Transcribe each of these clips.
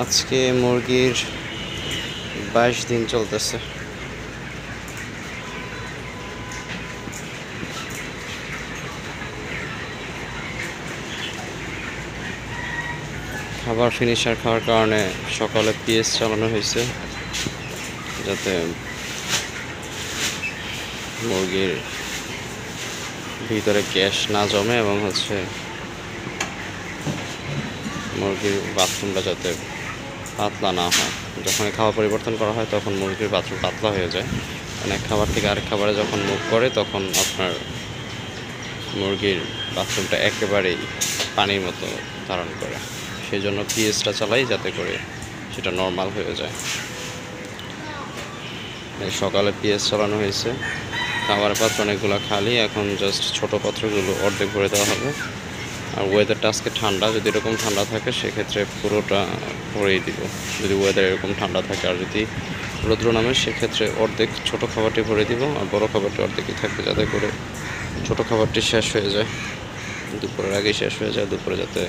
আজকে মুরগির 22 দিন চলতেছে। খাবার ফিনিশার খাওয়ার কারণে সকালে পিএস চালানো হয়েছে, যাতে মুরগির ভিতরে গ্যাস না জমে এবং মুরগির বাথরুমটা যাতে পাতলা না হয়। যখন খাবার পরিবর্তন করা হয় তখন মুরগির বাথরুম পাতলা হয়ে যায়। এক খাবার থেকে আরেক খাবারে যখন মুভ করে তখন আপনার মুরগির বাথরুমটা একেবারেই পানির মতো ধারণ করে। সেই জন্য পিএসটা চালাই, যাতে করে সেটা নর্মাল হয়ে যায়। সকালে পিএস চালানো হয়েছে। খাবারের পাত্র অনেকগুলো খালি, এখন জাস্ট ছোটো পাত্রগুলো অর্ধেক ভরে দেওয়া হবে। আর ওয়েদারটা আজকে ঠান্ডা, যদি এরকম ঠান্ডা থাকে সেক্ষেত্রে পুরোটা ভরেই দিব। যদি ওয়েদার এরকম ঠান্ডা থাকে আর যদি রৌদ্র নামে সেক্ষেত্রে অর্ধেক ছোটো খাবারটি ভরে দিব, আর বড়ো খাবারটি অর্ধেকই থাকবে, যাতে করে ছোটো খাবারটি শেষ হয়ে যায়, দুপুরের আগেই শেষ হয়ে যায়। দুপুরে যাতে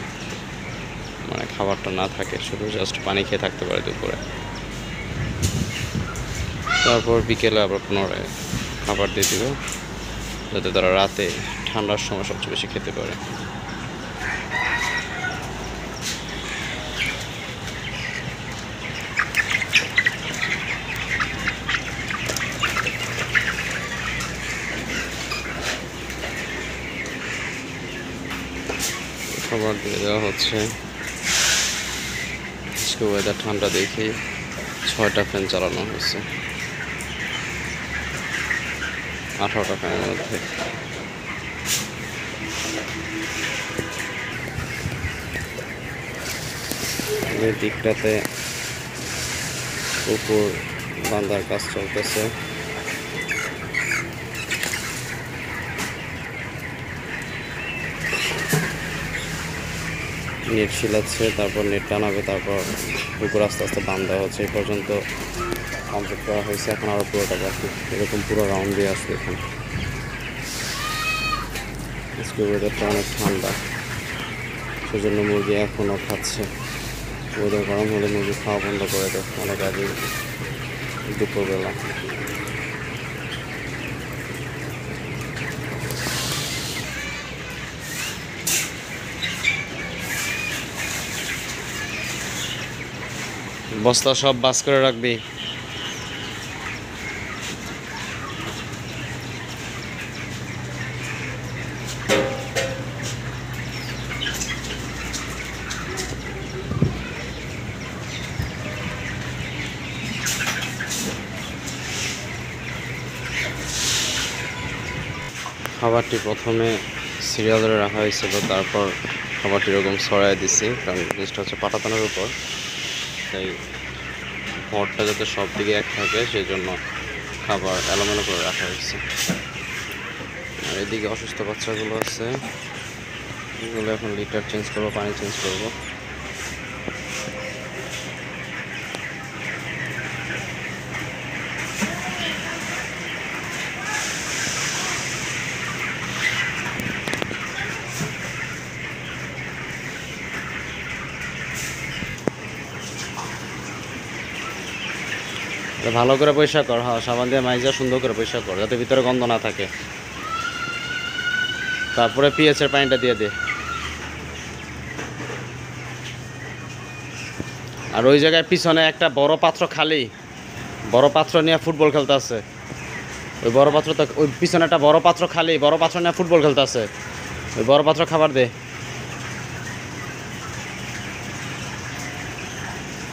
খাবারটা না থাকে, শুধু জাস্ট পানি খেয়ে থাকতে পারে দুপুরে। তারপর বিকেলে আবার পুনরায় খাবার দিয়ে দিব, যাতে তারা রাতে ঠান্ডার সময় সবচেয়ে বেশি খেতে পারে। খাবার দিয়ে দেওয়া হচ্ছে। আজকে ওয়েদার ঠান্ডা দেখে 6টা ফ্যান চালানো হয়েছে, 18টা ফ্যানের মধ্যে। এই দিকটাতে কুকুর বান্ধার কাজ চলতেছে। নেট শিলাচ্ছে, তারপর নেট টানাবে, তারপর পুকুর আস্তে আস্তে বান্ধা হচ্ছে। এই পর্যন্ত কমপ্লিট করা হয়েছে, এখন আরও পুরোটা বাকি। এরকম পুরো রাউন্ড দিয়ে আসবে এখানে। আজকে ওয়েদারটা অনেক ঠান্ডা, সেজন্য মুরগি এখনও খাচ্ছে। ওয়েদার গরম হলে মুরগি খাওয়া বন্ধ করে দেয় অনেক আগে, দুপুরবেলা। বস্তা সব বাস করে রাখবি। খাবারটি প্রথমে সিরিয়াল ধরে রাখা হয়েছিল, তারপর খাবারটি এরকম ছড়াই দিছি, কারণ জিনিসটা হচ্ছে পাটাতনের উপর, তাই ভরটা যাতে সব দিকে এক থাকে সেই জন্য খাবার এলোমেলো করে রাখা হয়েছে। আর এদিকে অসুস্থ বাচ্চাগুলো আছে, এগুলো এখন লিটার চেঞ্জ করবো, পানি চেঞ্জ করবো। ভালো করে পরিষ্কার কর, হ্যাঁ, সাবান দিয়ে মাইজা সুন্দর করে পরিষ্কার কর, যাতে ভিতরে গন্ধ না থাকে। তারপরে পিএইচের পানিটা দিয়ে দে। আর ওই জায়গায় পিছনে একটা বড় পাত্র খালি, বড় পাত্র নিয়ে ফুটবল খেলতে আছে। ওই বড় পাত্র তো, ওই পিছনে একটা বড় পাত্র খালি, বড় পাত্র নিয়ে ফুটবল খেলতে আছে। ওই বড় পাত্র খাবার দে।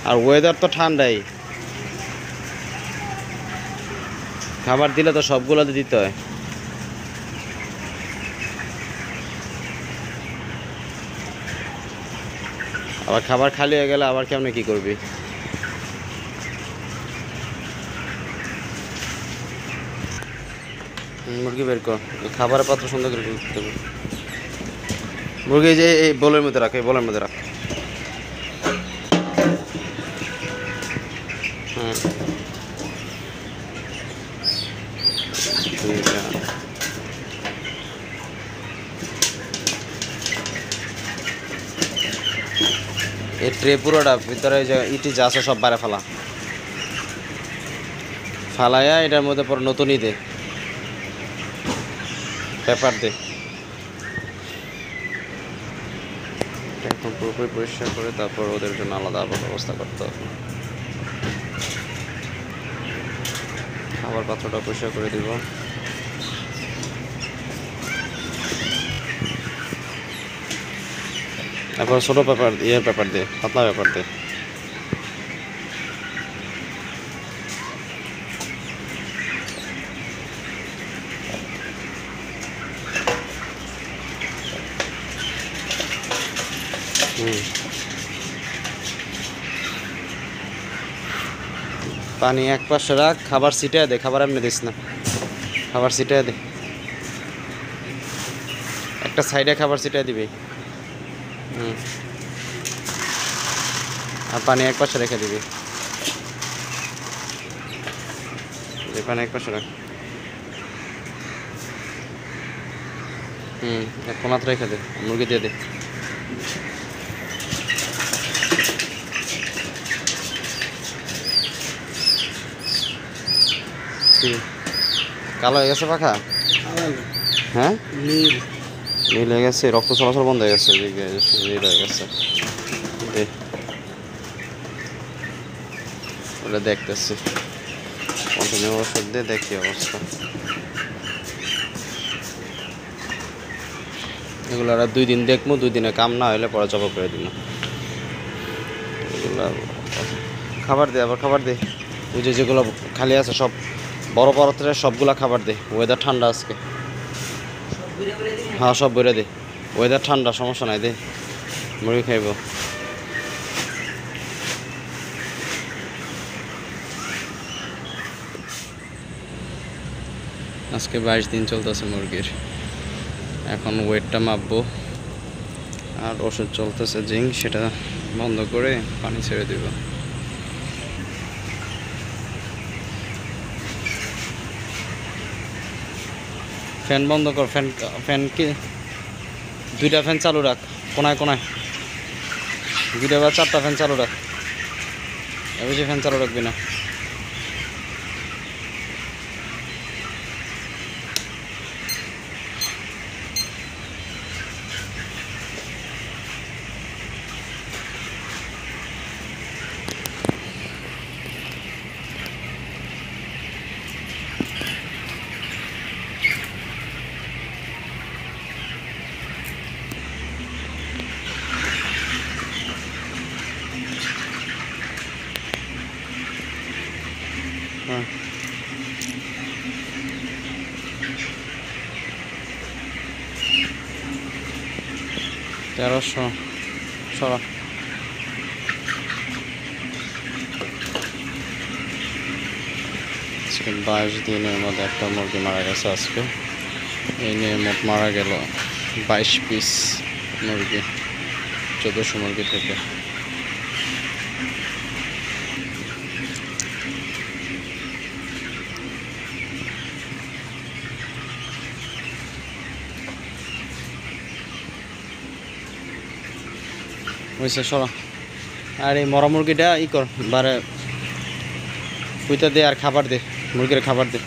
আর ওয়েদার তো ঠান্ডাই, খাবার দিলে তো সবগুলোতে দিতে হয়। আবার খাবার খালি হয়ে গেলে আবার কেমনে কি করবি? মুরগি বের কর, খাবারের পাত্র সুন্দর করে দেবে। মুরগি যে এই বোলের মধ্যে রাখ, এই বোলের মধ্যে রাখ। হ্যাঁ, এর ট্রে পুরোটা ভিতরে যে ইটি যা আছে সব বাইরে ফালাইয়া এটার মধ্যে পরে নতুনই দে, পেপার দে। একদম পুরোপুরি পরিষ্কার করে তারপর ওদের জন্য আলাদা আবার ব্যবস্থা করতে হবে। খাবার পাত্রটা পরিষ্কার করে দিব। তারপর ছোটো পেপার পেপার দে, পাতলা পেপার দে। পানি এক পাশে রাখ, খাবার ছিটায় দে, খাবার এমনি দিস না, খাবার ছিটায় দে, একটা সাইডে খাবার ছিটায় দিবি। আর পানি এক পাশে রেখে দিবি, পানি এক পাশে রাখ। এক কোনাতে রেখে দে, মুরগি দিয়ে দে। কালো হয়ে গেছে পাখা? হ্যাঁ, নীল হয়ে গেছে, রক্ত চলাচল বন্ধ হয়ে গেছে, নীল হয়ে গেছে। ওটা দেখতেছি, কন্টিনিউ ওষুধ দিয়ে দেখি অবস্থা। এগুলো আর 2 দিন দেখবো, 2 দিনে কাম না হলে পরে জবাব করে দিব। এগুলো খাবার দে, আবার খাবার দে। ওই যেগুলো খালি আছে সব বড় পাত্রের সবগুলা খাবার দে। ওয়েদার ঠান্ডা আজকে, হ্যাঁ সব বেড়ে দে। ওয়েদার ঠান্ডা, সমস্যা নাই, দে, মুরগি খাইব। আজকে 22 দিন চলতেছে মুরগির। এখন ওয়েটটা মাপবো, আর ওষুধ চলতেছে জিঙ্ক, সেটা বন্ধ করে পানি ছেড়ে দিব। ফ্যান বন্ধ কর, ফ্যান কি 2টা ফ্যান চালু রাখ, কোনায় 2টা বা 4টা ফ্যান চালু রাখ, এর বেশি ফ্যান চালু রাখবি না। হ্যাঁ, 1300 সরা। 22 দিনের মধ্যে একটা মুরগি মারা গেছে আজকে। এই নিয়ে মোট মারা গেল 22 পিস মুরগি 1400 মুরগি থেকে। বুঝছে, সরা। আর এই মরা মুরগিটা কর, বারে পুঁতে দে আর খাবার দে, মুরগির খাবার দে।